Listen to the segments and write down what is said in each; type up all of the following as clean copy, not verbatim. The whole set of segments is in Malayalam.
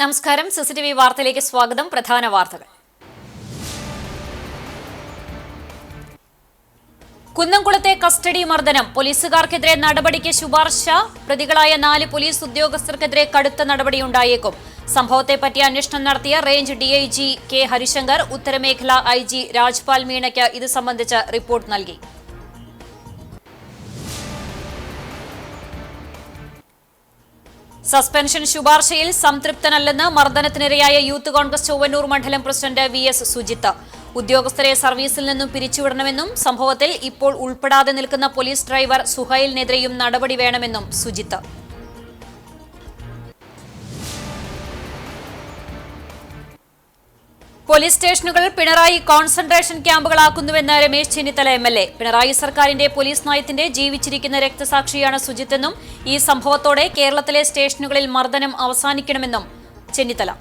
നമസ്കാരം. സിസിടിവി വാർത്തയിലേക്ക് സ്വാഗതം. പ്രധാന വാർത്തകൾ. കുന്നംകുളത്തെ കസ്റ്റഡി മർദ്ദനം. പോലീസുകാർക്കെതിരെ നടപടിക്ക് ശുപാർശ. പ്രതികളായ 4 പോലീസ് ഉദ്യോഗസ്ഥർക്കെതിരെ കടുത്ത നടപടിയുണ്ടായേക്കും. സംഭവത്തെപ്പറ്റി അന്വേഷണം നടത്തിയ റേഞ്ച് ഡിഐജി കെ ഹരിശങ്കർ ഉത്തരമേഖല ഐജി രാജ്പാൽ മീണയ്ക്ക് ഇത് സംബന്ധിച്ച് റിപ്പോർട്ട് നൽകി. സസ്പെൻഷൻ ശുപാർശയിൽ സംതൃപ്തനല്ലെന്ന് മർദ്ദനത്തിനിരയായ യൂത്ത് കോൺഗ്രസ് ചൊവ്വന്നൂർ മണ്ഡലം പ്രസിഡന്റ് VS സുജിത്ത്. ഉദ്യോഗസ്ഥരെ സർവീസിൽ നിന്നും പിരിച്ചുവിടണമെന്നും സംഭവത്തിൽ ഇപ്പോൾ ഉൾപ്പെടാതെ നിൽക്കുന്ന പോലീസ് ഡ്രൈവർ സുഹൈലിനെതിരെയും നടപടി വേണമെന്നും സുജിത്ത്. പോലീസ് സ്റ്റേഷനുകൾ പിണറായി കോൺസെൻട്രേഷൻ ക്യാമ്പുകളാക്കുന്നുവെന്ന് രമേശ് ചെന്നിത്തല MLA. പിണറായി സർക്കാരിന്റെ പോലീസ് നയത്തിന്റെ ജീവിച്ചിരിക്കുന്ന രക്തസാക്ഷിയാണ് സുജിത്തെന്നും ഈ സംഭവത്തോടെ കേരളത്തിലെ സ്റ്റേഷനുകളിൽ മർദ്ദനം അവസാനിക്കണമെന്നും ചെന്നിത്തല.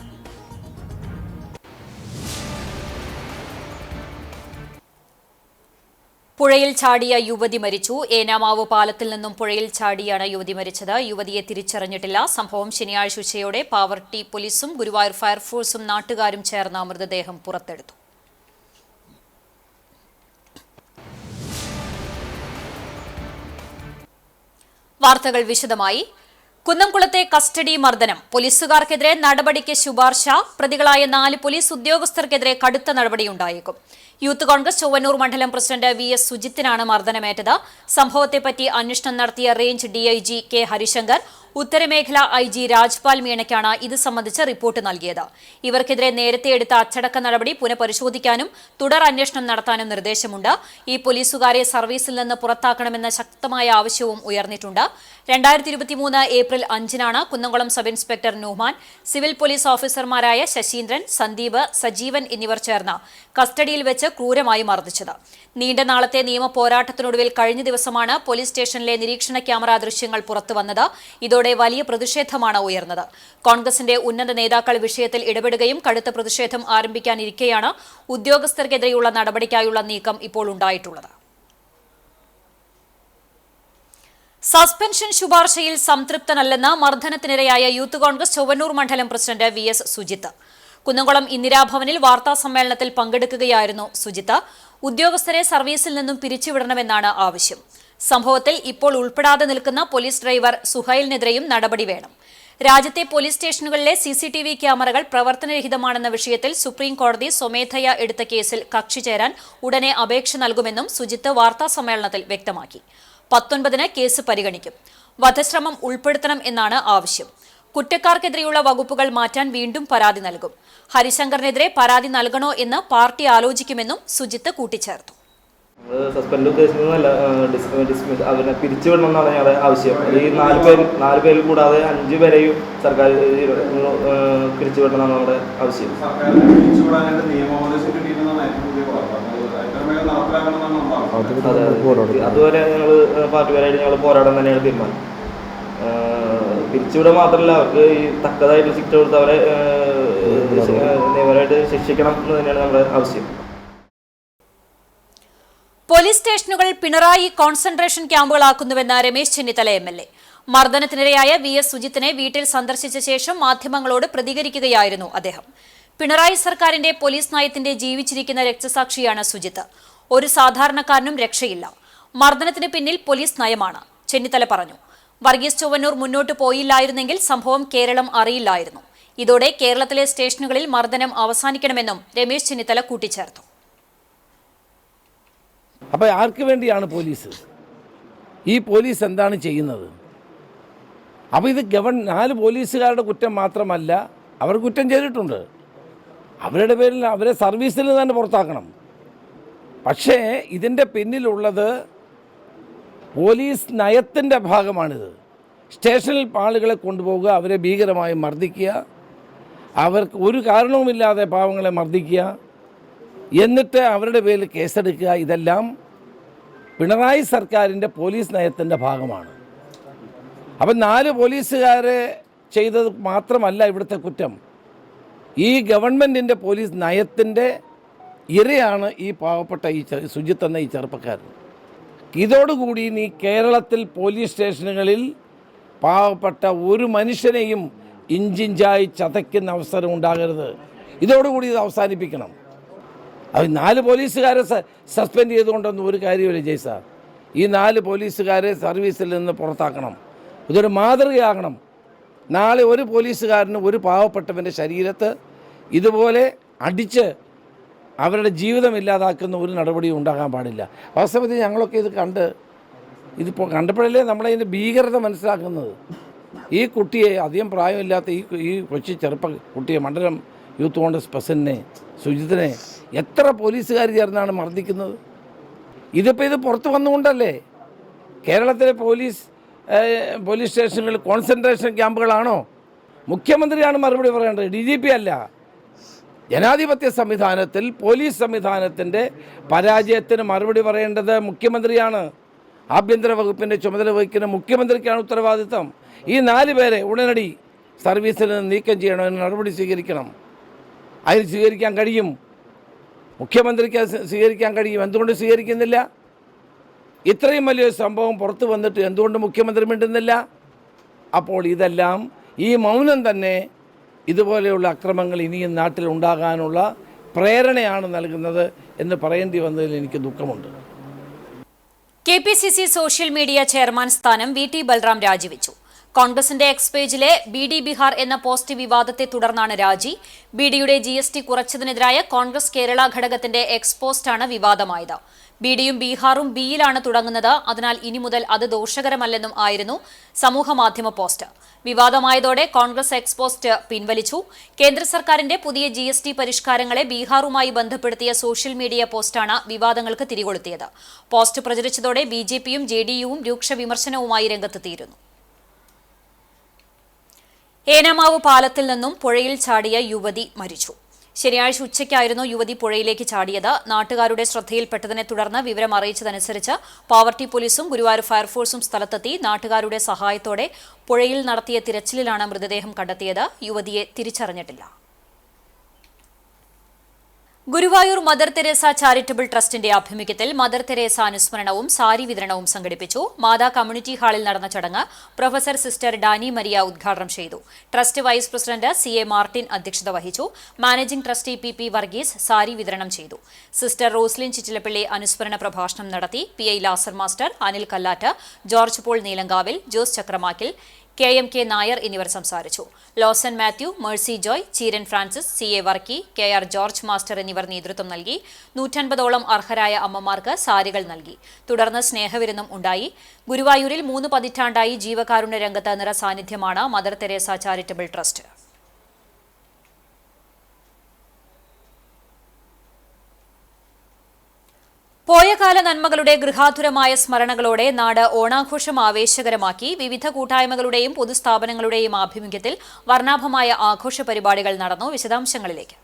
പുഴയിൽ ചാടിയ യുവതി മരിച്ചു. ഏനാമാവ് പാലത്തിൽ നിന്നും പുഴയിൽ ചാടിയാണ് യുവതി മരിച്ചത്. യുവതിയെ തിരിച്ചറിഞ്ഞിട്ടില്ല. സംഭവം ശനിയാഴ്ച ഉച്ചയോടെ പാവർട്ടി പോലീസും ഗുരുവായൂർ ഫയർഫോഴ്സും നാട്ടുകാരും ചേർന്ന് മൃതദേഹം പുറത്തെടുത്തു. വാർത്തകൾ വിശദമായി. കുന്നംകുളത്തെ കസ്റ്റഡി മർദ്ദനം. പോലീസുകാർക്കെതിരെ നടപടിക്ക് ശുപാർശ. പ്രതികളായ 4 പോലീസ് ഉദ്യോഗസ്ഥർക്കെതിരെ കടുത്ത നടപടിയുണ്ടായേക്കും. യൂത്ത് കോൺഗ്രസ് ചൊവ്വന്നൂർ മണ്ഡലം പ്രസിഡന്റ് VS സുജിത്തിനാണ് മർദ്ദനമേറ്റത്. സംഭവത്തെപ്പറ്റി അന്വേഷണം നടത്തിയ റേഞ്ച് ഡിഐജി കെ ഹരിശങ്കർ ഉത്തരമേഖല ഐജി രാജ്പാൽ മീണയ്ക്കാണ് ഇത് സംബന്ധിച്ച് റിപ്പോർട്ട് നൽകിയത്. ഇവർക്കെതിരെ നേരത്തെ എടുത്ത അച്ചടക്ക നടപടി പുനഃപരിശോധിക്കാനും തുടർ അന്വേഷണം നടത്താനും നിർദ്ദേശമുണ്ട്. ഈ പോലീസുകാരെ സർവീസിൽ നിന്ന് പുറത്താക്കണമെന്ന ശക്തമായ ആവശ്യവും ഉയർന്നിട്ടുണ്ട്. 2023 ഏപ്രിൽ 5-നാണ് Kunnamkulam sub inspector Nuhman, civil police ഓഫീസർമാരായ ശശീന്ദ്രൻ, സന്ദീപ്, സജീവൻ എന്നിവർ ചേർന്ന് കസ്റ്റഡിയിൽ വെച്ച് ക്രൂരമായി മർദ്ദിച്ചത്. നീണ്ട നാളത്തെ നിയമ പോരാട്ടത്തിനൊടുവിൽ കഴിഞ്ഞ ദിവസമാണ് പോലീസ് സ്റ്റേഷനിലെ നിരീക്ഷണ ക്യാമറ ദൃശ്യങ്ങൾ പുറത്തുവന്നത്. ഇതോടെ വലിയ പ്രതിഷേധമാണ് ഉയർന്നത്. കോൺഗ്രസിന്റെ ഉന്നത നേതാക്കൾ വിഷയത്തിൽ ഇടപെടുകയും കടുത്ത പ്രതിഷേധം ആരംഭിക്കാനിരിക്കെയാണ് ഉദ്യോഗസ്ഥർക്കെതിരെയുള്ള നടപടിക്കായുള്ള നീക്കം ഇപ്പോൾ ഉണ്ടായിട്ടുള്ളത്. സസ്പെൻഷൻ ശുപാർശയിൽ സംതൃപ്തനല്ലെന്ന് മർദ്ദനത്തിനിരയായ യൂത്ത് കോൺഗ്രസ് ചൊവ്വന്നൂർ മണ്ഡലം പ്രസിഡന്റ് VS സുജിത്ത്. കുന്നംകുളം ഇന്ദിരാഭവനിൽ വാർത്താ സമ്മേളനത്തിൽ പങ്കെടുക്കുകയായിരുന്നു സുജിത്ത്. ഉദ്യോഗസ്ഥരെ സർവീസിൽ നിന്നും പിരിച്ചുവിടണമെന്നാണ് ആവശ്യം. സംഭവത്തിൽ ഇപ്പോൾ ഉൾപ്പെടാതെ നിൽക്കുന്ന പോലീസ് ഡ്രൈവർ സുഹൈലിനെതിരെയും നടപടി വേണം. രാജ്യത്തെ പോലീസ് സ്റ്റേഷനുകളിലെ CCTV ക്യാമറകൾ പ്രവർത്തനരഹിതമാണെന്ന വിഷയത്തിൽ സുപ്രീം കോടതി സ്വമേധയാ എടുത്ത കേസിൽ കക്ഷി ചേരാൻ ഉടനെ അപേക്ഷ നൽകുമെന്നും സുജിത്ത് വാർത്താ സമ്മേളനത്തിൽ വ്യക്തമാക്കി. 19-ന് കേസ് പരിഗണിക്കും. വധശ്രമം ഉൾപ്പെടുത്തണം എന്നാണ് ആവശ്യം. കുറ്റക്കാർക്കെതിരെയുള്ള വകുപ്പുകൾ മാറ്റാൻ വീണ്ടും പരാതി നൽകും. ഹരിശങ്കറിനെതിരെ പരാതി നൽകണോ എന്ന് പാർട്ടി ആലോചിക്കുമെന്നും സുജിത്ത് കൂട്ടിച്ചേർത്തു. സസ്പെൻഡ് ഉദ്ദേശിക്കുന്നതല്ല, അവരെ പിരിച്ചുവിടണം എന്നാണ് ഞങ്ങളുടെ ആവശ്യം. ഈ 4 പേരിൽ കൂടാതെ 5 പേരെയും സർക്കാർ പിരിച്ചുവിടണം എന്നാണ് നമ്മുടെ ആവശ്യം. അതുവരെ ഞങ്ങൾ പാർട്ടിക്കാരായിട്ട് ഞങ്ങൾ പോരാടാൻ തന്നെയാണ് തീരുമാനം. പിരിച്ചുവിടാൻ മാത്രമല്ല, അവർക്ക് ഈ തക്കതായിട്ടുള്ള ശിക്ഷ കൊടുത്ത് അവരെ നിയമപരമായിട്ട് ശിക്ഷിക്കണം എന്ന് തന്നെയാണ് നമ്മുടെ ആവശ്യം. പോലീസ് സ്റ്റേഷനുകൾ പിണറായി കോൺസെൻട്രേഷൻ ക്യാമ്പുകളാക്കുന്നുവെന്ന് രമേശ് ചെന്നിത്തല MLA. മർദ്ദനത്തിനിരയായ VS സുജിത്തിനെ വീട്ടിൽ സന്ദർശിച്ച ശേഷം മാധ്യമങ്ങളോട് പ്രതികരിക്കുകയായിരുന്നു അദ്ദേഹം. പിണറായി സർക്കാരിന്റെ പോലീസ് നയത്തിന്റെ ജീവിച്ചിരിക്കുന്ന രക്തസാക്ഷിയാണ് സുജിത്ത്. ഒരു സാധാരണക്കാരനും രക്ഷയില്ല. മർദ്ദനത്തിന് പിന്നിൽ പോലീസ് നയമാണ്, ചെന്നിത്തല പറഞ്ഞു. വർഗീസ് ചൊവ്വന്നൂർ മുന്നോട്ട് പോയില്ലായിരുന്നെങ്കിൽ സംഭവം കേരളം അറിയില്ലായിരുന്നു. ഇതോടെ കേരളത്തിലെ സ്റ്റേഷനുകളിൽ മർദ്ദനം അവസാനിക്കണമെന്നും രമേശ് ചെന്നിത്തല കൂട്ടിച്ചേർത്തു. അപ്പോൾ ആർക്ക് വേണ്ടിയാണ് പോലീസ്? ഈ പോലീസ് എന്താണ് ചെയ്യുന്നത്? അപ്പോൾ ഇത് 4 പോലീസുകാരുടെ കുറ്റം മാത്രമല്ല, അവർ കുറ്റം ചെയ്തിട്ടുണ്ട്. അവരുടെ പേരിൽ അവരെ സർവീസിൽ നിന്ന് തന്നെ പുറത്താക്കണം. പക്ഷേ ഇതിൻ്റെ പിന്നിലുള്ളത് പോലീസ് നയത്തിൻ്റെ ഭാഗമാണിത്. സ്റ്റേഷനിൽ ആളുകളെ കൊണ്ടുപോവുക, അവരെ ഭീകരമായി മർദ്ദിക്കുക, അവർക്ക് ഒരു കാരണവുമില്ലാതെ പാവങ്ങളെ മർദ്ദിക്കുക, എന്നിട്ട് അവരുടെ പേരിൽ കേസെടുക്കുക, ഇതെല്ലാം പിണറായി സർക്കാരിൻ്റെ പോലീസ് നയത്തിൻ്റെ ഭാഗമാണ്. അപ്പം 4 പോലീസുകാരെ ചെയ്തത് മാത്രമല്ല ഇവിടുത്തെ കുറ്റം. ഈ ഗവൺമെൻറ്റിൻ്റെ പോലീസ് നയത്തിൻ്റെ ഇരയാണ് ഈ പാവപ്പെട്ട ഈ സുജിത്ത് എന്ന ഈ ചെറുപ്പക്കാരൻ. ഇതോടുകൂടി ഈ കേരളത്തിൽ പോലീസ് സ്റ്റേഷനുകളിൽ പാവപ്പെട്ട ഒരു മനുഷ്യനെയും ഇഞ്ചിഞ്ചായി ചതയ്ക്കുന്ന അവസരം ഉണ്ടാകരുത്. ഇതോടുകൂടി ഇത് അവസാനിപ്പിക്കണം. അത് 4 പോലീസുകാരെ സസ്പെൻഡ് ചെയ്തുകൊണ്ടൊന്നും ഒരു കാര്യമില്ല ജയ് സാർ. ഈ 4 പോലീസുകാരെ സർവീസിൽ നിന്ന് പുറത്താക്കണം. ഇതൊരു മാതൃകയാകണം. നാളെ ഒരു പോലീസുകാരന് ഒരു പാവപ്പെട്ടവൻ്റെ ശരീരത്ത് ഇതുപോലെ അടിച്ച് അവരുടെ ജീവിതം ഇല്ലാതാക്കുന്ന ഒരു നടപടിയും ഉണ്ടാകാൻ പാടില്ല. വാസ്തവത്തിൽ ഞങ്ങളൊക്കെ ഇതിപ്പോൾ കണ്ടപ്പോഴല്ലേ നമ്മളതിൻ്റെ ഭീകരത മനസ്സിലാക്കുന്നത്. ഈ കുട്ടിയെ, അധികം പ്രായമില്ലാത്ത ഈ കൊച്ചു കുട്ടിയെ, മണ്ഡലം യൂത്ത് കോൺഗ്രസ് പ്രസിഡന്റിനെ, സുജിത്തിനെ എത്ര പോലീസുകാർ ചേർന്നാണ് മർദ്ദിക്കുന്നത്. ഇതിപ്പോൾ ഇത് പുറത്തു വന്നുകൊണ്ടല്ലേ. കേരളത്തിലെ പോലീസ് സ്റ്റേഷനുകളിൽ കോൺസെൻട്രേഷൻ ക്യാമ്പുകളാണോ? മുഖ്യമന്ത്രിയാണ് മറുപടി പറയേണ്ടത്, DGP അല്ല. ജനാധിപത്യ സംവിധാനത്തിൽ പോലീസ് സംവിധാനത്തിൻ്റെ പരാജയത്തിന് മറുപടി പറയേണ്ടത് മുഖ്യമന്ത്രിയാണ്. ആഭ്യന്തര വകുപ്പിൻ്റെ ചുമതല വഹിക്കുന്ന മുഖ്യമന്ത്രിക്കാണ് ഉത്തരവാദിത്തം. ഈ 4 പേരെ ഉടനടി സർവീസിൽ നിന്ന് നീക്കം ചെയ്യണം, അതിന് നടപടി സ്വീകരിക്കണം. അതിന് സ്വീകരിക്കാൻ കഴിയും, മുഖ്യമന്ത്രിക്ക് സ്വീകരിക്കാൻ കഴിയും. എന്തുകൊണ്ട് സ്വീകരിക്കുന്നില്ല? ഇത്രയും വലിയൊരു സംഭവം പുറത്തു വന്നിട്ട് എന്തുകൊണ്ട് മുഖ്യമന്ത്രി മിണ്ടുന്നില്ല? അപ്പോൾ ഇതെല്ലാം, ഈ മൗനം തന്നെ ഇതുപോലെയുള്ള അക്രമങ്ങൾ ഇനിയും നാട്ടിൽ ഉണ്ടാകാനുള്ള പ്രേരണയാണ് നൽകുന്നത് എന്ന് പറയേണ്ടി വന്നതിൽ എനിക്ക് ദുഃഖമുണ്ട്. KPCC സോഷ്യൽ മീഡിയ ചെയർമാൻ സ്ഥാനം VT ബൽറാം രാജിവെച്ചു. കോൺഗ്രസിന്റെ എക്സ് പേജിലെ BD ബിഹാർ എന്ന പോസ്റ്റ് വിവാദത്തെ തുടർന്നാണ് രാജി. BDയുടെ GST കുറച്ചതിനെതിരായ കോൺഗ്രസ് കേരള ഘടകത്തിന്റെ എക്സ് പോസ്റ്റാണ് വിവാദമായത്. BDയും ബീഹാറും ബിയിലാണ് തുടങ്ങുന്നത്, അതിനാൽ ഇനി മുതൽ അത് ദോഷകരമല്ലെന്നും ആയിരുന്നു സമൂഹമാധ്യമ പോസ്റ്റ്. വിവാദമായതോടെ കോൺഗ്രസ് എക്സ് പോസ്റ്റ് പിൻവലിച്ചു. കേന്ദ്ര സർക്കാരിന്റെ പുതിയ GST പരിഷ്കാരങ്ങളെ ബീഹാറുമായി ബന്ധപ്പെടുത്തിയ സോഷ്യൽ മീഡിയ പോസ്റ്റാണ് വിവാദങ്ങൾക്ക് തിരികൊളുത്തിയത്. പോസ്റ്റ് പ്രചരിച്ചതോടെ BJPയും JDUവും രൂക്ഷ വിമർശനവുമായി രംഗത്തെത്തിയിരുന്നു. ഏനാമാവ് പാലത്തിൽ നിന്നും പുഴയിൽ ചാടിയ യുവതി മരിച്ചു. ശനിയാഴ്ച ഉച്ചയ്ക്കായിരുന്നു യുവതി പുഴയിലേക്ക് ചാടിയത്. നാട്ടുകാരുടെ ശ്രദ്ധയിൽപ്പെട്ടതിനെ തുടർന്ന് വിവരം അറിയിച്ചതനുസരിച്ച് പാവർട്ടി പോലീസും ഗുരുവായൂർ ഫയർഫോഴ്സും സ്ഥലത്തെത്തി. നാട്ടുകാരുടെ സഹായത്തോടെ പുഴയിൽ നടത്തിയ തിരച്ചിലിലാണ് മൃതദേഹം കണ്ടെത്തിയത്. യുവതിയെ തിരിച്ചറിഞ്ഞിട്ടില്ല. ഗുരുവായൂർ മദർ തെരേസ ചാരിറ്റബിൾ ട്രസ്റ്റിന്റെ ആഭിമുഖ്യത്തിൽ മദർ തെരേസ അനുസ്മരണവും സാരി വിതരണവും സംഘടിപ്പിച്ചു. മാതാ കമ്മ്യൂണിറ്റി ഹാളിൽ നടന്ന ചടങ്ങ് പ്രൊഫസർ സിസ്റ്റർ ഡാനി മരിയ ഉദ്ഘാടനം ചെയ്തു. Trust vice president CA Martin അധ്യക്ഷത വഹിച്ചു. Managing trustee PP Varghese sari വിതരണം ചെയ്തു. സിസ്റ്റർ റോസ്ലിൻ ചിറ്റിലപ്പള്ളി അനുസ്മരണ പ്രഭാഷണം നടത്തി. PI Lazar master, Anil Kallatt, George Paul Neelankavil, Jose Chakramakkil, KMK Nair എന്നിവർ സംസാരിച്ചു. Lawson Mathew, Mercy Joy, Cheeran Francis, CA Varkey, KR George master എന്നിവർ നേതൃത്വം നൽകി. 150ഓളം അർഹരായ അമ്മമാർക്ക് സാരികൾ നൽകി. തുടർന്ന് സ്നേഹവിരുന്നും ഉണ്ടായി. ഗുരുവായൂരിൽ 3 പതിറ്റാണ്ടായി ജീവകാരുണ്യ രംഗത്ത് നിറസാന്നിധ്യമാണ് മദർ തെരേസ ചാരിറ്റബിൾ ട്രസ്റ്റ്. പോയകാല നന്മകളുടെ ഗൃഹാതുരമായ സ്മരണകളോടെ നാട് ഓണാഘോഷം ആവേശകരമാക്കി. വിവിധ കൂട്ടായ്മകളുടെയും പൊതുസ്ഥാപനങ്ങളുടെയും ആഭിമുഖ്യത്തിൽ വർണ്ണാഭമായ ആഘോഷ പരിപാടികൾ നടന്നു. വിശദാംശങ്ങളിലേക്ക്.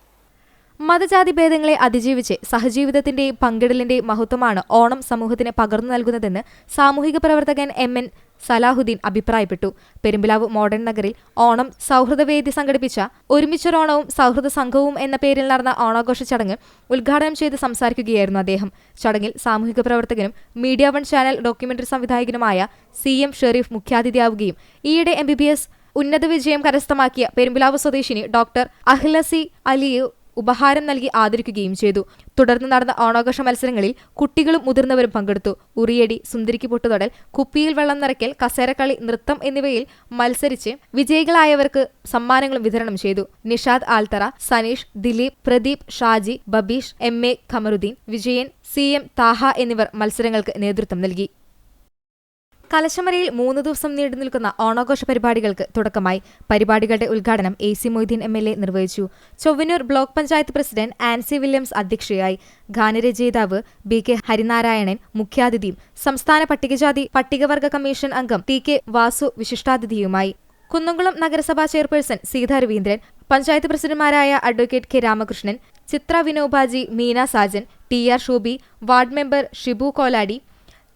മതജാതി ഭേദങ്ങളെ അതിജീവിച്ച് സഹജീവിതത്തിന്റെയും പങ്കിടലിന്റെയും മഹത്വമാണ് ഓണം സമൂഹത്തിന് പകർന്നു നൽകുന്നതെന്ന് സാമൂഹിക പ്രവർത്തകൻ MN സലാഹുദ്ദീൻ അഭിപ്രായപ്പെട്ടു. പെരുമ്പിലാവ് മോഡേൺ നഗറിൽ ഓണം സൗഹൃദവേദി സംഘടിപ്പിച്ച ഒരുമിച്ചൊരോണവും സൗഹൃദ സംഘവും എന്ന പേരിൽ നടന്ന ഓണാഘോഷ ചടങ്ങ് ഉദ്ഘാടനം ചെയ്ത് സംസാരിക്കുകയായിരുന്നു അദ്ദേഹം. ചടങ്ങിൽ സാമൂഹിക പ്രവർത്തകനും മീഡിയ 1 ചാനൽ ഡോക്യുമെന്ററി സംവിധായകനുമായ CM ഷെരീഫ് മുഖ്യാതിഥിയാവുകയും ഈയിടെ MBBS ഉന്നത വിജയം കരസ്ഥമാക്കിയ പെരുമ്പിലാവ് സ്വദേശിനി ഡോക്ടർ അഹ്ലസി അലിയെ ഉപഹാരം നൽകി ആദരിക്കുകയും ചെയ്തു. തുടർന്ന് നടന്ന ഓണാഘോഷ മത്സരങ്ങളിൽ കുട്ടികളും മുതിർന്നവരും പങ്കെടുത്തു. ഉറിയടി, സുന്ദരിക്ക് പൊട്ടുതൊടൽ, കുപ്പിയിൽ വെള്ളം നിറയ്ക്കൽ, കസേരക്കളി, നൃത്തം എന്നിവയിൽ മത്സരിച്ച് വിജയികളായവർക്ക് സമ്മാനങ്ങളും വിതരണം ചെയ്തു. നിഷാദ് ആൽത്തറ, സനീഷ്, ദിലീപ്, പ്രദീപ്, ഷാജി, ബബീഷ്, MA ഖമറുദ്ദീൻ, വിജയൻ, CM താഹ എന്നിവർ മത്സരങ്ങൾക്ക് നേതൃത്വം നൽകി. കലശമരയിൽ 3 ദിവസം നീണ്ടു നിൽക്കുന്ന ഓണാഘോഷ പരിപാടികൾക്ക് തുടക്കമായി. പരിപാടികളുടെ ഉദ്ഘാടനം AC മൊയ്തീൻ MLA നിർവഹിച്ചു. ചൊവ്വന്നൂർ ബ്ലോക്ക് പഞ്ചായത്ത് പ്രസിഡന്റ് ആൻസി വില്യംസ് അധ്യക്ഷയായി. ഗാനരചയിതാവ് BK ഹരിനാരായണൻ മുഖ്യാതിഥിയും സംസ്ഥാന പട്ടികജാതി പട്ടികവർഗ കമ്മീഷൻ അംഗം TK വാസു വിശിഷ്ടാതിഥിയുമായി. കുന്നംകുളം നഗരസഭാ ചെയർപേഴ്സൺ സീത രവീന്ദ്രൻ, പഞ്ചായത്ത് പ്രസിഡന്റുമാരായ advocate K Ramakrishnan, Chithra Vinobaji, Meena Sajan, TR Shobi, ward member Shibu Koladi,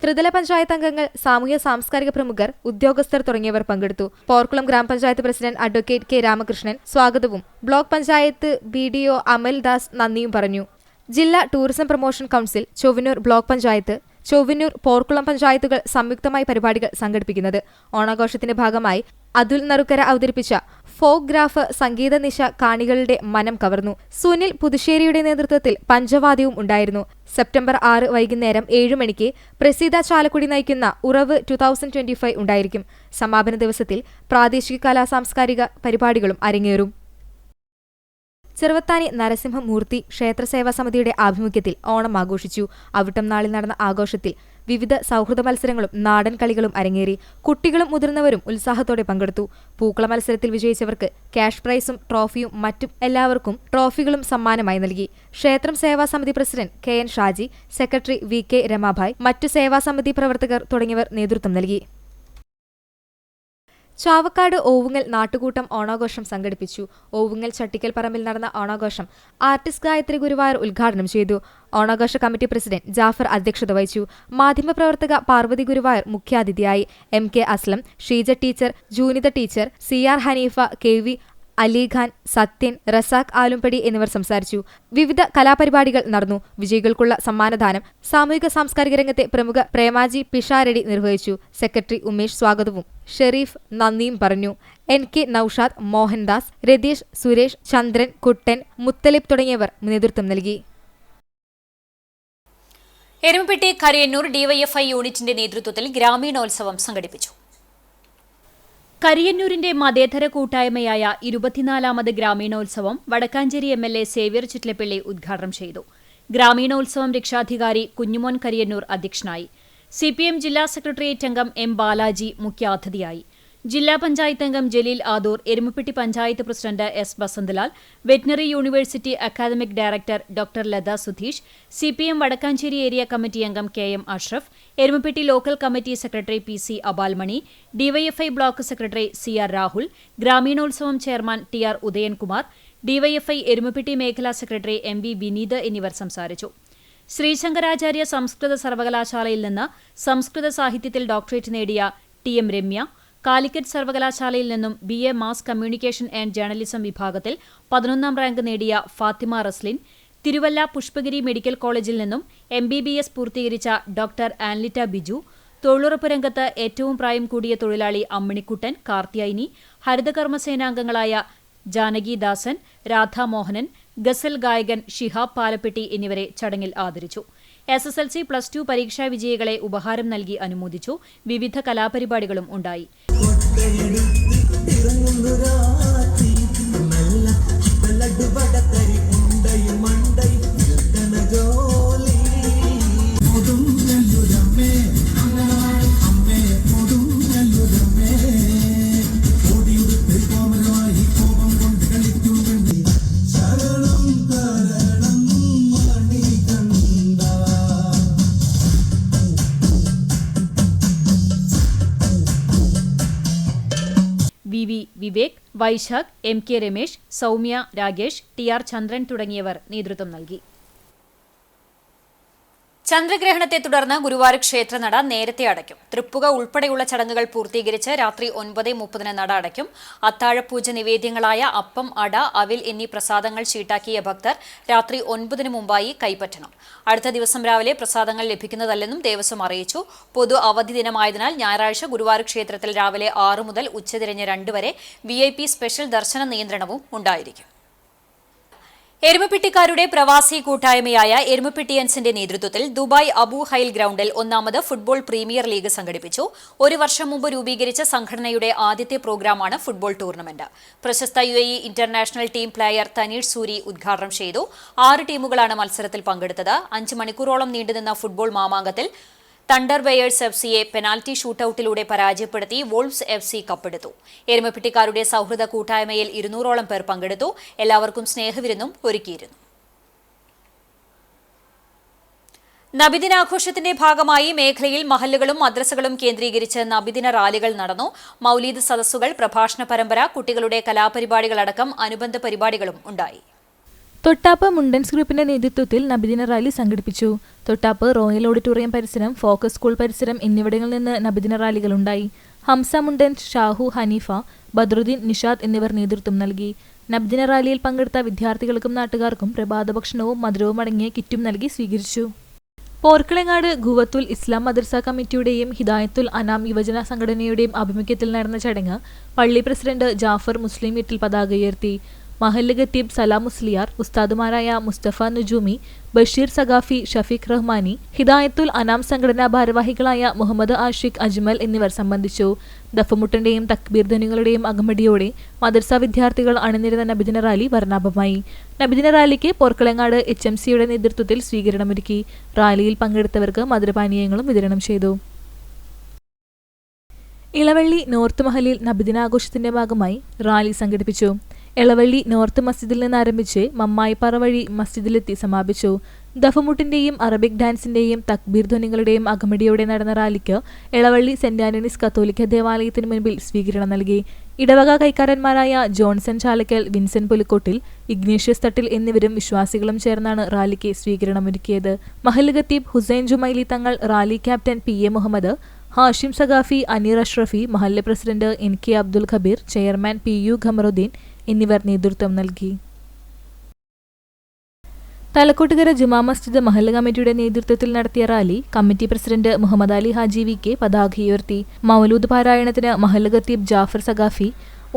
ത്രിതല പഞ്ചായത്ത് അംഗങ്ങൾ, സാമൂഹ്യ സാംസ്കാരിക പ്രമുഖർ, ഉദ്യോഗസ്ഥർ തുടങ്ങിയവർ പങ്കെടുത്തു. പോർക്കുളം ഗ്രാമപഞ്ചായത്ത് പ്രസിഡന്റ് അഡ്വക്കേറ്റ് K രാമകൃഷ്ണൻ സ്വാഗതവും ബ്ലോക്ക് പഞ്ചായത്ത് BDO അമൽ ദാസ് നന്ദിയും പറഞ്ഞു. ജില്ലാ tourism promotion council, Chowwannur block panchayat, Chowwannur, Porkulam പഞ്ചായത്തുകൾ സംയുക്തമായി പരിപാടികൾ സംഘടിപ്പിക്കുന്നത്. ഓണാഘോഷത്തിന്റെ ഭാഗമായി അതുൽ നറുക്കര അവതരിപ്പിച്ച ഫോക്ക് ഗ്രാഫ് സംഗീത നിശ കാണികളുടെ മനം കവർന്നു. സുനിൽ പുതുശ്ശേരിയുടെ നേതൃത്വത്തിൽ പഞ്ചവാദ്യവും ഉണ്ടായിരുന്നു. സെപ്റ്റംബർ 6 വൈകുന്നേരം 7 മണിക്ക് പ്രസീത ചാലക്കുടി നയിക്കുന്ന ഉറവ് 2025 ഉണ്ടായിരിക്കും. സമാപന ദിവസത്തിൽ പ്രാദേശിക കലാസാംസ്കാരിക പരിപാടികളും അരങ്ങേറും. ചെറുവത്താനി നരസിംഹമൂർത്തി ക്ഷേത്രസേവാ സമിതിയുടെ ആഭിമുഖ്യത്തിൽ ഓണം ആഘോഷിച്ചു. അവിട്ടം നാളിൽ നടന്ന ആഘോഷത്തിൽ വിവിധ സൗഹൃദ മത്സരങ്ങളും നാടൻ കളികളും അരങ്ങേറി. കുട്ടികളും മുതിർന്നവരും ഉത്സാഹത്തോടെ പങ്കെടുത്തു. പൂക്കള മത്സരത്തിൽ വിജയിച്ചവർക്ക് ക്യാഷ് പ്രൈസും ട്രോഫിയും മറ്റും എല്ലാവർക്കും ട്രോഫികളും സമ്മാനമായി നൽകി. ക്ഷേത്രം സേവാ സമിതി president KN Shaji, secretary VK Ramabai, മറ്റു സേവാ സമിതി പ്രവർത്തകർ തുടങ്ങിയവർ നേതൃത്വം നൽകി. ചാവക്കാട് ഓവുങ്ങൽ നാട്ടുകൂട്ടം ഓണാഘോഷം സംഘടിപ്പിച്ചു. ഓവുങ്ങൽ ചട്ടിക്കൽ പറമ്പിൽ നടന്ന ഓണാഘോഷം ആർട്ടിസ്റ്റ് ഗായത്രി ഗുരുവായൂർ ഉദ്ഘാടനം ചെയ്തു. ഓണാഘോഷ കമ്മിറ്റി പ്രസിഡന്റ് ജാഫർ അധ്യക്ഷത വഹിച്ചു. മാധ്യമപ്രവർത്തക പാർവതി ഗുരുവായൂർ മുഖ്യാതിഥിയായി. MK Aslam, Sheeja teacher, Junitha teacher, CR Haneefa, KV Alikhan, Sathyan, Razak Alumpady എന്നിവർ സംസാരിച്ചു. വിവിധ കലാപരിപാടികൾ നടന്നു. വിജയികൾക്കുള്ള സമ്മാനദാനം സാമൂഹിക സാംസ്കാരിക രംഗത്തെ പ്രമുഖ പ്രേമാജി പിഷാരടി നിർവഹിച്ചു. സെക്രട്ടറി ഉമേഷ് സ്വാഗതവും ഷെരീഫ് നന്ദിയും പറഞ്ഞു. NK നൌഷാദ്, മോഹൻദാസ്, രതീഷ്, സുരേഷ്, ചന്ദ്രൻ, കുട്ടൻ, മുത്തലിബ് തുടങ്ങിയവർ നേതൃത്വം നൽകി. എരുമപ്പെട്ടി കരിയന്നൂർ DYFI യൂണിറ്റിന്റെ നേതൃത്വത്തിൽ ഗ്രാമീണോത്സവം സംഘടിപ്പിച്ചു. കരിയന്നൂരിന്റെ മതേതര കൂട്ടായ്മയായ 24ാമത് ഗ്രാമീണോത്സവം വടക്കാഞ്ചേരി MLA സേവ്യർ ചിറ്റ്ലപ്പള്ളി ഉദ്ഘാടനം ചെയ്തു. ഗ്രാമീണോത്സവം രക്ഷാധികാരി കുഞ്ഞുമോൻ കരിയന്നൂർ അധ്യക്ഷനായി. CPM ജില്ലാ സെക്രട്ടേറിയറ്റ് അംഗം M ബാലാജി മുഖ്യാതിഥിയായി. ജില്ലാ പഞ്ചായത്ത് അംഗം Jaleel Adoor, Erumapetty panchayat president S Basanthlal, veterinary university academic director doctor Latha Sudheesh, CPM Vadakkanchery area committee അംഗം KM Ashraf, Erumapetty local committee secretary PC Abalmani, DYFI block secretary CR Rahul, ഗ്രാമീണോത്സവം chairman TR Udayankumar, DYFI Erumapetty മേഖലാ സെക്രട്ടറി MV വിനീത് എന്നിവർ സംസാരിച്ചു. ശ്രീശങ്കരാചാര്യ സംസ്കൃത സർവകലാശാലയിൽ നിന്ന് സംസ്കൃത സാഹിത്യത്തിൽ ഡോക്ടറേറ്റ് നേടിയ TM രമ്യ, കാലിക്കറ്റ് സർവകലാശാലയിൽ നിന്നും BA mass communication and journalism വിഭാഗത്തിൽ 11ാം റാങ്ക് നേടിയ ഫാത്തിമ റസ്ലിൻ, തിരുവല്ല പുഷ്പഗിരി മെഡിക്കൽ കോളേജിൽ നിന്നും MBBS പൂർത്തീകരിച്ച ഡോക്ടർ ആൻലിറ്റ ബിജു, തൊഴിലുറപ്പ് രംഗത്ത് ഏറ്റവും പ്രായം കൂടിയ തൊഴിലാളി അമ്മിണിക്കുട്ടൻ, കാർത്തിയായിനി, ഹരിതകർമ്മസേനാംഗങ്ങളായ ജാനകിദാസൻ, രാധാമോഹനൻ, ഗസൽ ഗായകൻ ഷിഹാബ് പാലപ്പെട്ടി എന്നിവരെ ചടങ്ങിൽ ആദരിച്ചു. SSLC, +2 പരീക്ഷാ വിജയികളെ ഉപഹാരം നൽകി അനുമോദിച്ചു. വിവിധ കലാപരിപാടികളും ഉണ്ടായി. VV Vivek, Vaishakh, MK Ramesh, Soumya Ragesh, TR ചന്ദ്രൻ തുടങ്ങിയവർ നേതൃത്വം നൽകി. ചന്ദ്രഗ്രഹണത്തെ തുടർന്ന് ഗുരുവായൂർ ക്ഷേത്രനട നേരത്തെ അടയ്ക്കും. തൃപ്പുക ഉൾപ്പെടെയുള്ള ചടങ്ങുകൾ പൂർത്തീകരിച്ച് രാത്രി 9:30 നട അടയ്ക്കും. അത്താഴപൂജ നിവേദ്യങ്ങളായ അപ്പം, അട, അവിൽ എന്നീ പ്രസാദങ്ങൾ ചീട്ടാക്കിയ ഭക്തർ രാത്രി 9 മുമ്പായി കൈപ്പറ്റണം. അടുത്ത ദിവസം രാവിലെ പ്രസാദങ്ങൾ ലഭിക്കുന്നതല്ലെന്നും ദേവസ്വം അറിയിച്ചു. പൊതു അവധി ദിനമായതിനാൽ ഞായറാഴ്ച ഗുരുവായൂർ ക്ഷേത്രത്തിൽ രാവിലെ 6 മുതൽ ഉച്ചതിരിഞ്ഞ് 2 വരെ VIP സ്പെഷ്യൽ ദർശന നിയന്ത്രണവും ഉണ്ടായിരിക്കും. എരുമപ്പെട്ടിക്കാരുടെ പ്രവാസി കൂട്ടായ്മയായ എരുമപ്പെട്ടിയൻസിന്റെ നേതൃത്വത്തിൽ ദുബായ് അബു ഹൈൽ ഗ്രൗണ്ടിൽ 1ാമത് ഫുട്ബോൾ പ്രീമിയർ ലീഗ് സംഘടിപ്പിച്ചു. 1 വർഷം മുമ്പ് രൂപീകരിച്ച സംഘടനയുടെ ആദ്യത്തെ പ്രോഗ്രാമാണ് ഫുട്ബോൾ ടൂർണമെന്റ്. പ്രശസ്ത UAE international team player Thaneesh Suri ഉദ്ഘാടനം ചെയ്തു. 6 ടീമുകളാണ് മത്സരത്തിൽ പങ്കെടുത്തത്. 5 മണിക്കൂറോളം നീണ്ടുനിന്ന ഫുട്ബോൾ മാമാങ്കത്തിൽ തണ്ടർ ബയേഴ്സ് FCയെ പെനാൽറ്റി ഷൂട്ടൌട്ടിലൂടെ പരാജയപ്പെടുത്തി വോൾവ്സ് FC കപ്പെടുത്തു. എരുമപ്പെട്ടിക്കാരുടെ സൗഹൃദ കൂട്ടായ്മയിൽ 200ഓളം പേർ പങ്കെടുത്തു. എല്ലാവർക്കും സ്നേഹവിരുന്നും ഒരുക്കിയിരുന്നു. നബിദിനാഘോഷത്തിന്റെ ഭാഗമായി മേഖലയിൽ മഹല്ലുകളും മദ്രസകളും കേന്ദ്രീകരിച്ച് നബിദിന റാലികൾ നടന്നു. മൗലീദ് സദസ്സുകൾ, പ്രഭാഷണ പരമ്പര, കുട്ടികളുടെ കലാപരിപാടികളടക്കം അനുബന്ധ പരിപാടികളും ഉണ്ടായി. തൊട്ടാപ്പ് മുണ്ടൻസ് ഗ്രൂപ്പിന്റെ നേതൃത്വത്തിൽ നബിദിന റാലി സംഘടിപ്പിച്ചു. തൊട്ടാപ്പ് റോയൽ ഓഡിറ്റോറിയം പരിസരം, ഫോക്കസ് സ്കൂൾ പരിസരം എന്നിവിടങ്ങളിൽ നിന്ന് നബിദിന റാലികളുണ്ടായി. ഹംസ മുണ്ടൻസ്, ഷാഹു, ഹനീഫ, ബദ്രുദ്ദീൻ, നിഷാദ് എന്നിവർ നേതൃത്വം നൽകി. നബിദിന റാലിയിൽ പങ്കെടുത്ത വിദ്യാർത്ഥികൾക്കും നാട്ടുകാർക്കും പ്രഭാത ഭക്ഷണവും മധുരവും അടങ്ങിയ കിറ്റും നൽകി സ്വീകരിച്ചു. പോർക്കിളങ്ങാട് ഗുവത്തുൽ ഇസ്ലാം മദ്രസ കമ്മിറ്റിയുടെയും ഹിദായത്തുൽ അനാം യുവജന സംഘടനയുടെയും ആഭിമുഖ്യത്തിൽ നടന്ന ചടങ്ങ് പള്ളി പ്രസിഡന്റ് ജാഫർ മുസ്ലിം വീട്ടിൽ പതാക ഉയർത്തി. മഹല്ല് ഖത്തീബ് സലാം മുസ്ലിയാർ, ഉസ്താദുമാരായ മുസ്തഫ നുജൂമി, ബഷീർ സഖാഫി, ഷഫീഖ് റഹ്മാനി, ഹിദായത്തുൽ അനാം സംഘടനാ ഭാരവാഹികളായ മുഹമ്മദ് ആഷിഖ് അജ്മൽ എന്നിവർ സംബന്ധിച്ചു. ദഫമുട്ടിന്റെയും തക്ബീർ ധ്വനികളുടെയും അകമ്പടിയോടെ മദ്രസ വിദ്യാർത്ഥികൾ അണിനിരുന്ന നബിദിന റാലി വർണ്ണാഭമായി. നബിദിന റാലിക്ക് പോർക്കിളങ്ങാട് HMCയുടെ നേതൃത്വത്തിൽ സ്വീകരണമൊരുക്കി. റാലിയിൽ പങ്കെടുത്തവർക്ക് മധുരപാനീയങ്ങളും വിതരണം ചെയ്തു. ഇളവള്ളി നോർത്ത് മഹലിൽ നബിദിനാഘോഷത്തിന്റെ ഭാഗമായി റാലി സംഘടിപ്പിച്ചു. എളവള്ളി നോർത്ത് മസ്ജിദിൽ നിന്ന് ആരംഭിച്ച് മമ്മായിപ്പാറ വഴി മസ്ജിദിലെത്തി സമാപിച്ചു. ദഫമുട്ടിന്റെയും അറബിക് ഡാൻസിന്റെയും തക്ബീർ ധ്വനികളുടെയും അകമ്പടിയോടെ നടന്ന റാലിക്ക് എളവള്ളി സെന്റ് ആന്റണീസ് കത്തോലിക്ക ദേവാലയത്തിന് മുൻപിൽ സ്വീകരണം നൽകി. ഇടവക കൈക്കാരന്മാരായ ജോൺസൺ ചാലക്കൽ, വിൻസെന്റ് പുലിക്കോട്ടിൽ, ഇഗ്നേഷ്യസ് തട്ടിൽ എന്നിവരും വിശ്വാസികളും ചേർന്നാണ് റാലിക്ക് സ്വീകരണമൊരുക്കിയത്. മഹല്ല് ഖത്തീബ് Hussain Jumaili Thangal, rally captain PA Muhammad, Hashim Saqafi, Aneer Ashrafi, മഹല്ല് president NK Abdul Khabeer, chairman PU Khamaruddeen എന്നിവർ നേതൃത്വം നൽകി. തലക്കോട്ടുകര ജുമാ മസ്ജിദ് മഹല്ല് കമ്മിറ്റിയുടെ നേതൃത്വത്തിൽ നടത്തിയ rally committee president Muhammad Ali Haji VK പതാക ഉയർത്തി. മൗലൂദ് പാരായണത്തിന് മഹല്ല് ഖത്തീബ് ജാഫർ സഖാഫി,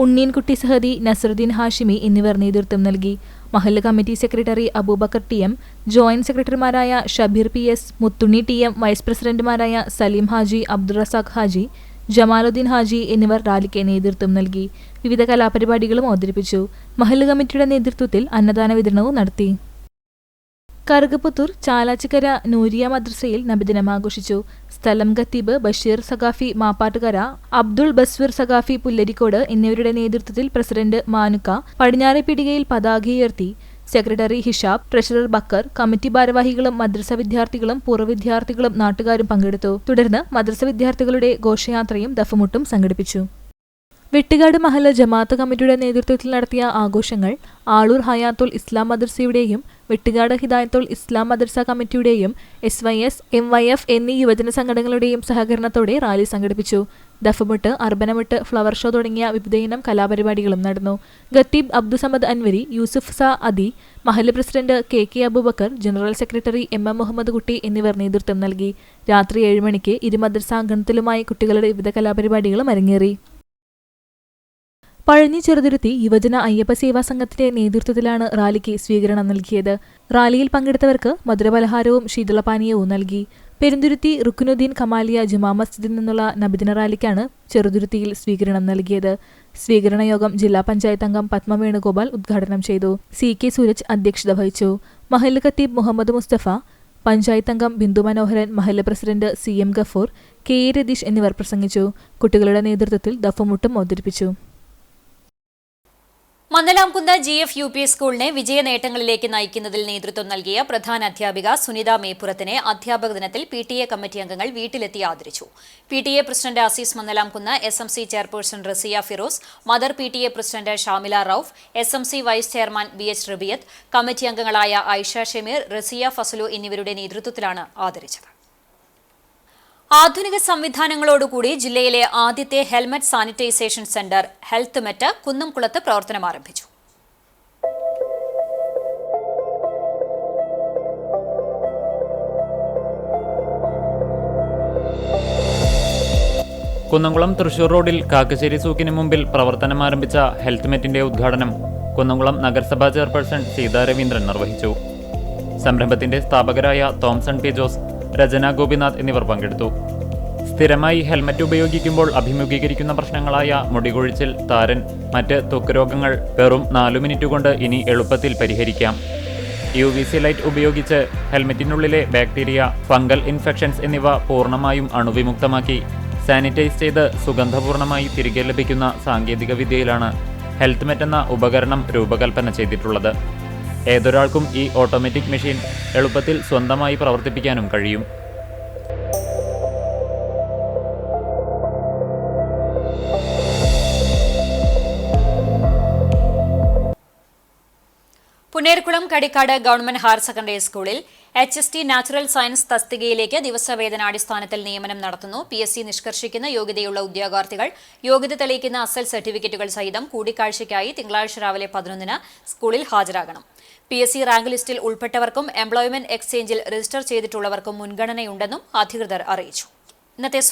ഉണ്ണീൻകുട്ടി സഹദി, നസറുദ്ദീൻ ഹാഷിമി എന്നിവർ നേതൃത്വം നൽകി. മഹല്ല് committee secretary Aboobacker TM, joint സെക്രട്ടറിമാരായ Shabeer PS, Muthunni TM, vice പ്രസിഡന്റുമാരായ സലീം ഹാജി, അബ്ദുൾ റസാഖ് ഹാജി, ജമാലുദ്ദീൻ ഹാജി എന്നിവർ റാലിക്ക് നേതൃത്വം നൽകി. വിവിധ കലാപരിപാടികളും അവതരിപ്പിച്ചു. മഹല്ല് കമ്മിറ്റിയുടെ നേതൃത്വത്തിൽ അന്നദാന വിതരണവും നടത്തി. കറുകപ്പുത്തൂർ ചാലാച്ചിക്കര നൂരിയ മദ്രസയിൽ നബിദിനം ആഘോഷിച്ചു. സ്ഥലം ഖത്തീബ് ബഷീർ സഖാഫി മാപ്പാട്ടുകര, അബ്ദുൾ ബസ്വീർ സഖാഫി പുല്ലരിക്കോട് എന്നിവരുടെ നേതൃത്വത്തിൽ പ്രസിഡന്റ് മാനുക്ക പടിഞ്ഞാറെ പീടികയിൽ പതാക ഉയർത്തി. സെക്രട്ടറി ഹിഷാബ്, ട്രഷറർ ബക്കർ, കമ്മിറ്റി ഭാരവാഹികളും മദ്രസ വിദ്യാർത്ഥികളും പൂർവ്വ വിദ്യാർത്ഥികളും നാട്ടുകാരും പങ്കെടുത്തു. തുടർന്ന് മദ്രസ വിദ്യാർത്ഥികളുടെ ഘോഷയാത്രയും ദഫമുട്ടും സംഘടിപ്പിച്ചു. വെട്ടുകാട് മഹല്ല് ജമാഅത്ത് കമ്മിറ്റിയുടെ നേതൃത്വത്തിൽ നടത്തിയ ആഘോഷങ്ങൾ ആളൂർ ഹയാത്തുൽ ഇസ്ലാം മദ്രസയുടെയും വെട്ടുകാട് ഹിദായത്തുൽ ഇസ്ലാം മദ്രസ കമ്മിറ്റിയുടെയും SYS, MYF എന്നീ യുവജന സംഘടനകളുടെയും സഹകരണത്തോടെ റാലി സംഘടിപ്പിച്ചു. ദഫമുട്ട്, അർബനമുട്ട്, ഫ്ലവർ ഷോ തുടങ്ങിയ വിവിധയിനം കലാപരിപാടികളും നടന്നു. ഖത്തീബ് അബ്ദുസമദ് അൻവരി, യൂസുഫ് സ അദി, മഹല്ല് president KK Abubakar, general secretary MM Muhammad Kutty എന്നിവർ നേതൃത്വം നൽകി. രാത്രി 7 മണിക്ക് ഇരു മദ്രസാംഗണത്തിലുമായി കുട്ടികളുടെ വിവിധ കലാപരിപാടികളും അരങ്ങേറി. പഴഞ്ഞി ചെറുതുരുത്തി യുവജന അയ്യപ്പ സേവാ സംഘത്തിന്റെ നേതൃത്വത്തിലാണ് റാലിക്ക് സ്വീകരണം നൽകിയത്. റാലിയിൽ പങ്കെടുത്തവർക്ക് മധുരപലഹാരവും ശീതളപാനീയവും നൽകി. പെരുന്തുരുത്തി റുക്നുദ്ദീൻ കമാലിയ ജുമാ മസ്ജിദിൽ നിന്നുള്ള നബിദിന റാലിക്കാണ് ചെറുതുരുത്തിയിൽ സ്വീകരണം നൽകിയത്. സ്വീകരണ യോഗം ജില്ലാ പഞ്ചായത്ത് അംഗം പത്മ വേണുഗോപാൽ ഉദ്ഘാടനം ചെയ്തു. CK സൂരജ് അധ്യക്ഷത വഹിച്ചു. മഹല്ല് ഖത്തീബ് മുഹമ്മദ് മുസ്തഫ, പഞ്ചായത്ത് അംഗം ബിന്ദു മനോഹരൻ, മഹല്ല് president CM Gafoor, KA Ratheesh എന്നിവർ പ്രസംഗിച്ചു. കുട്ടികളുടെ നേതൃത്വത്തിൽ ദഫമുട്ടും അവതരിപ്പിച്ചു. മന്ദലാംകുന്ന് GF UP സ്കൂളിനെ വിജയ നേട്ടങ്ങളിലേക്ക് നയിക്കുന്നതിൽ നേതൃത്വം നൽകിയ പ്രധാന അധ്യാപിക സുനിത മേപ്പുറത്തിനെ അധ്യാപക ദിനത്തിൽ PTA കമ്മിറ്റി അംഗങ്ങൾ വീട്ടിലെത്തി ആദരിച്ചു. PTA president Azeez Mandalamkunnu, SMC chairperson Raziya Firoz, mother PTA president Shamila Rauf, SMC vice chairman BH Rabiyath, കമ്മിറ്റി അംഗങ്ങളായ ഐഷ ഷമീർ, റസിയ ഫസലു എന്നിവരുടെ നേതൃത്വത്തിലാണ് ആദരിച്ചത്. ആധുനിക സംവിധാനങ്ങളോടുകൂടി ജില്ലയിലെ ആദ്യത്തെ helmet sanitization centre health met കുന്നംകുളത്ത് പ്രവർത്തനം ആരംഭിച്ചു. കുന്നംകുളം തൃശൂർ റോഡിൽ കാക്കശ്ശേരി സൂക്കിന് മുമ്പിൽ പ്രവർത്തനം ആരംഭിച്ച ഹെൽത്ത് മെറ്റിന്റെ ഉദ്ഘാടനം കുന്നംകുളം നഗരസഭാ ചെയർപേഴ്സൺ സീതാ രവീന്ദ്രൻ നിർവഹിച്ചു. സംരംഭത്തിന്റെ സ്ഥാപകരായ തോംസൺ P. ജോസ്, രചന ഗോപിനാഥ് എന്നിവർ പങ്കെടുത്തു. സ്ഥിരമായി ഹെൽമറ്റ് ഉപയോഗിക്കുമ്പോൾ അഭിമുഖീകരിക്കുന്ന പ്രശ്നങ്ങളായ മുടികൊഴിച്ചിൽ, താരൻ, മറ്റ് ത്വക്ക് രോഗങ്ങൾ വെറും 4 മിനിറ്റ് കൊണ്ട് ഇനി എളുപ്പത്തിൽ പരിഹരിക്കാം. UVC ലൈറ്റ് ഉപയോഗിച്ച് ഹെൽമറ്റിനുള്ളിലെ ബാക്ടീരിയ, ഫംഗൽ ഇൻഫെക്ഷൻസ് എന്നിവ പൂർണ്ണമായും അണുവിമുക്തമാക്കി സാനിറ്റൈസ് ചെയ്ത് സുഗന്ധപൂർണ്ണമായി തിരികെ ലഭിക്കുന്ന സാങ്കേതിക വിദ്യയിലാണ് ഹെൽത്ത് മെറ്റ് എന്ന ഉപകരണം രൂപകൽപ്പന ചെയ്തിട്ടുള്ളത്. ഏതൊരാൾക്കും ഈ ഓട്ടോമാറ്റിക് മെഷീൻ എളുപ്പത്തിൽ സ്വന്തമായി പ്രവർത്തിപ്പിക്കാനും കഴിയും. Punnerkulam Kadikkad government higher secondary സ്കൂളിൽ HST നാച്ചുറൽ സയൻസ് തസ്തികയിലേക്ക് ദിവസവേതനാടിസ്ഥാനത്തിൽ നിയമനം നടത്തുന്നു. PSC നിഷ്കർഷിക്കുന്ന യോഗ്യതയുള്ള ഉദ്യോഗാർത്ഥികൾ യോഗ്യത തെളിയിക്കുന്ന അസൽ സർട്ടിഫിക്കറ്റുകൾ സഹിതം കൂടിക്കാഴ്ചയ്ക്കായി തിങ്കളാഴ്ച രാവിലെ 11-ന് സ്കൂളിൽ ഹാജരാകണം. PSC റാങ്ക് ലിസ്റ്റിൽ ഉൾപ്പെട്ടവർക്കും എംപ്ലോയ്മെന്റ് എക്സ്ചേഞ്ചിൽ രജിസ്റ്റർ ചെയ്തിട്ടുള്ളവർക്കും മുൻഗണനയുണ്ടെന്നും അധികൃതർ അറിയിച്ചു. ഇന്നത്തെ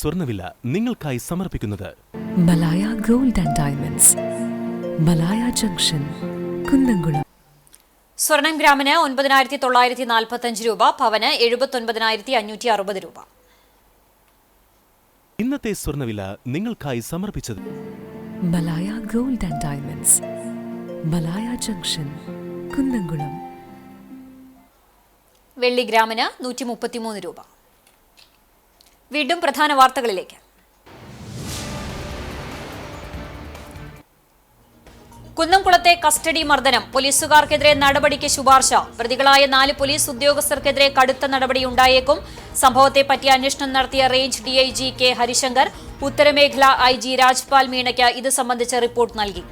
സ്വർണ്ണവില നിങ്ങൾക്കായി സമർപ്പിക്കുന്നത് Malaya gold and diamonds, Malaya junction, Kunnamkulam. സ്വർണം ഗ്രാമിന് 9,945 രൂപ, പവന് 79,560 രൂപ. ഇന്നത്തെ സ്വർണ്ണവില നിങ്ങൾക്കായി സമർപ്പിച്ചത് Malaya gold and diamonds, Malaya junction, Kunnamkulam. വെള്ളി ഗ്രാമിന് 133 രൂപ. വീണ്ടും പ്രധാന വാർത്തകളിലേക്ക്. കുന്നംകുളത്തെ കസ്റ്റഡി മർദ്ദനം, പോലീസുകാർക്കെതിരെ നടപടിക്ക് ശുപാർശ. പ്രതികളായ 4 പോലീസ് ഉദ്യോഗസ്ഥർക്കെതിരെ കടുത്ത നടപടിയുണ്ടായേക്കും. സംഭവത്തെപ്പറ്റി അന്വേഷണം നടത്തിയ റേഞ്ച് DIG K ഹരിശങ്കർ ഉത്തരമേഖല IG രാജ്പാൽ മീണയ്ക്ക് ഇത് സംബന്ധിച്ച റിപ്പോർട്ട് നൽകി.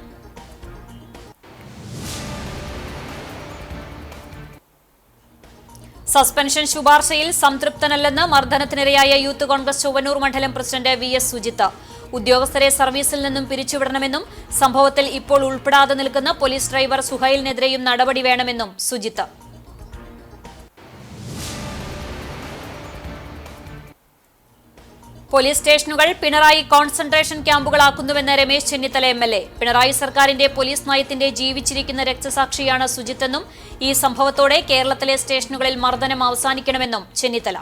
സസ്പെൻഷൻ ശുപാർശയിൽ സംതൃപ്തനല്ലെന്ന് മർദ്ദനത്തിനിരയായ യൂത്ത് കോൺഗ്രസ് ചൊവ്വന്നൂർ മണ്ഡലം പ്രസിഡന്റ് VS സുജിത്ത്. ഉദ്യോഗസ്ഥരെ സർവീസിൽ നിന്നും പിരിച്ചുവിടണമെന്നും സംഭവത്തിൽ ഇപ്പോൾ ഉൾപ്പെടാതെ നിൽക്കുന്ന പോലീസ് ഡ്രൈവർ സുഹൈലിനെതിരെയും നടപടി വേണമെന്നും സുജിത്ത്. പോലീസ് സ്റ്റേഷനുകൾ പിണറായി കോൺസെൻട്രേഷൻ ക്യാമ്പുകളാക്കുന്നുവെന്ന് രമേശ് ചെന്നിത്തല MLA. പിണറായി സർക്കാരിന്റെ പോലീസ് നയത്തിന്റെ ജീവിച്ചിരിക്കുന്ന രക്തസാക്ഷിയാണ് സുജിത്തെന്നും ഈ സംഭവത്തോടെ കേരളത്തിലെ സ്റ്റേഷനുകളിൽ മർദ്ദനം അവസാനിക്കണമെന്നും ചെന്നിത്തല.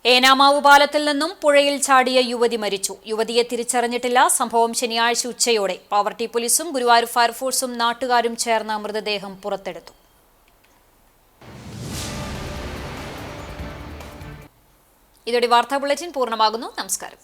ഏനാമാവ് പാലത്തിൽ നിന്നും പുഴയിൽ ചാടിയ യുവതി മരിച്ചു. യുവതിയെ തിരിച്ചറിഞ്ഞിട്ടില്ല. സംഭവം ശനിയാഴ്ച ഉച്ചയോടെ പാവർട്ടി പോലീസും ഗുരുവായൂർ ഫയർഫോഴ്സും നാട്ടുകാരും ചേർന്ന മൃതദേഹം പുറത്തെടുത്തു. ഇതോടെ വാർത്താ ബുള്ളറ്റിൻ പൂർണ്ണമാകുന്നു. നമസ്കാരം.